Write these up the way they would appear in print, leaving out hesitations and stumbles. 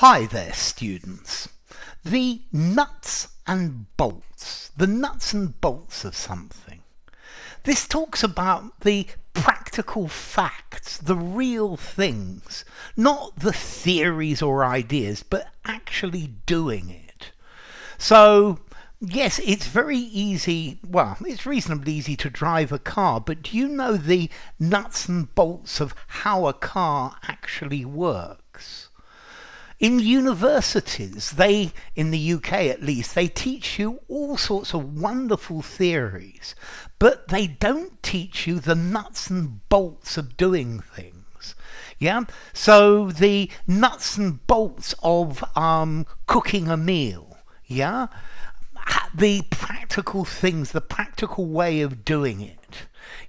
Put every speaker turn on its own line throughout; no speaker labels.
Hi there, students. The nuts and bolts of something. This talks about the practical facts, the real things, not the theories or ideas, but actually doing it. So, yes, it's very easy, well, it's reasonably easy to drive a car, but do you know the nuts and bolts of how a car actually works? In universities, in the UK at least, they teach you all sorts of wonderful theories, but they don't teach you the nuts and bolts of doing things. Yeah, so the nuts and bolts of cooking a meal. Yeah, the practical things, the practical way of doing it.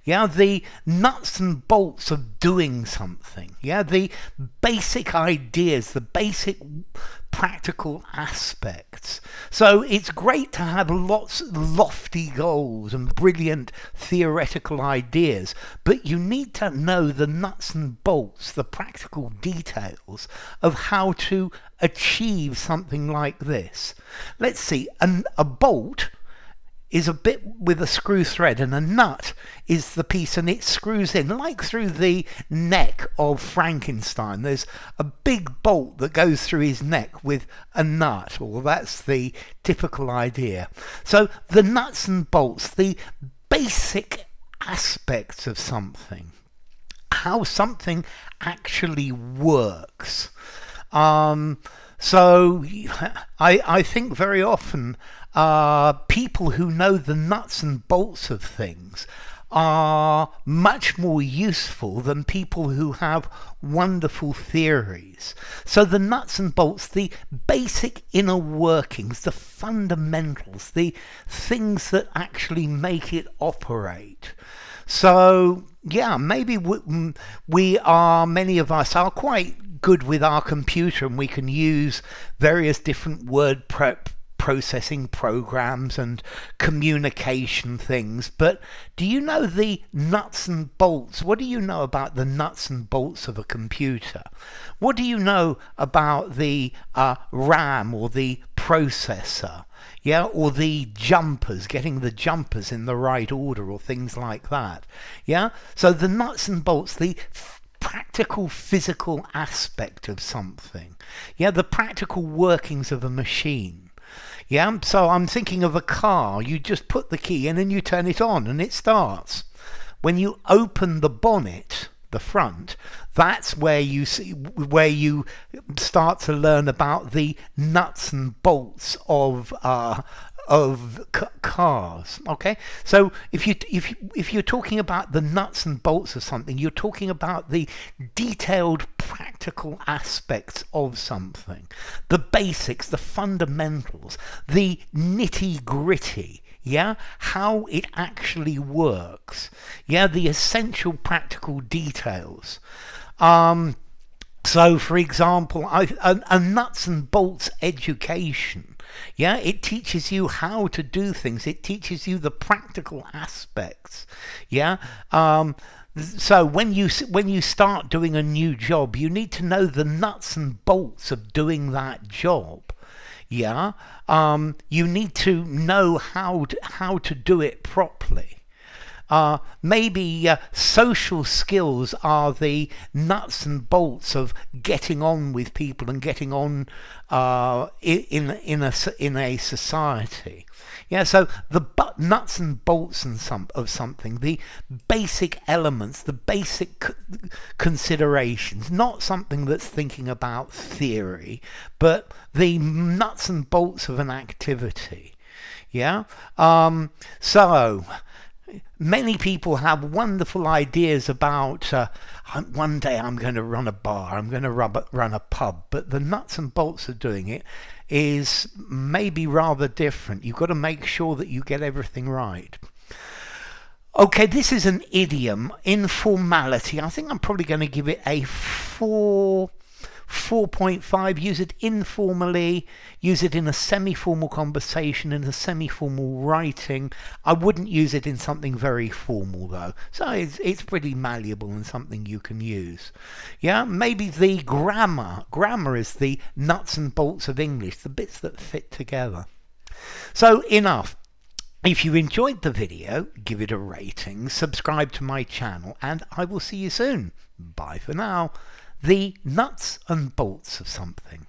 Yeah, the nuts and bolts of doing something. Yeah, the basic ideas, the basic practical aspects. So it's great to have lots of lofty goals and brilliant theoretical ideas, but you need to know the nuts and bolts, the practical details of how to achieve something like this. Let's see, a bolt is a bit with a screw thread, and a nut is the piece, and it screws in, like through the neck of Frankenstein. There's a big bolt that goes through his neck with a nut, or that's the typical idea. So the nuts and bolts, the basic aspects of something, how something actually works. So I think very often people who know the nuts and bolts of things are much more useful than people who have wonderful theories. So the nuts and bolts, the basic inner workings, the fundamentals, the things that actually make it operate. So yeah, maybe many of us are quite good with our computer, and we can use various different word processing programs and communication things, but do you know the nuts and bolts? What do you know about the nuts and bolts of a computer? What do you know about the RAM or the processor? Yeah, or the jumpers, getting the jumpers in the right order, or things like that. Yeah, so the nuts and bolts, the practical physical aspect of something. Yeah, the practical workings of a machine. Yeah, so I'm thinking of a car. You just put the key in and you turn it on and it starts. When you open the bonnet, the front, that's where you start to learn about the nuts and bolts of cars. Okay, so if you're talking about the nuts and bolts of something, you're talking about the detailed practical aspects of something, the basics, the fundamentals, the nitty-gritty. Yeah, how it actually works. Yeah, the essential practical details. So for example, a nuts and bolts education, yeah, it teaches you how to do things. It teaches you the practical aspects. Yeah. So when you start doing a new job, you need to know the nuts and bolts of doing that job. Yeah, you need to know how to do it properly. Maybe social skills are the nuts and bolts of getting on with people and getting on in a society. Yeah, so the nuts and bolts of something, the basic elements, the basic considerations, not something that's thinking about theory, but the nuts and bolts of an activity. Yeah, so many people have wonderful ideas about one day I'm going to run a bar, I'm going to run a pub, but the nuts and bolts of doing it is maybe rather different. You've got to make sure that you get everything right. Okay, this is an idiom, informality. I think I'm probably going to give it a 4 4.5, use it informally, use it in a semi-formal conversation, in a semi-formal writing. I wouldn't use it in something very formal though. So it's pretty malleable and something you can use. Yeah, maybe the grammar. Grammar is the nuts and bolts of English, the bits that fit together. So enough. If you enjoyed the video, give it a rating, subscribe to my channel, and I will see you soon. Bye for now. The nuts and bolts of something.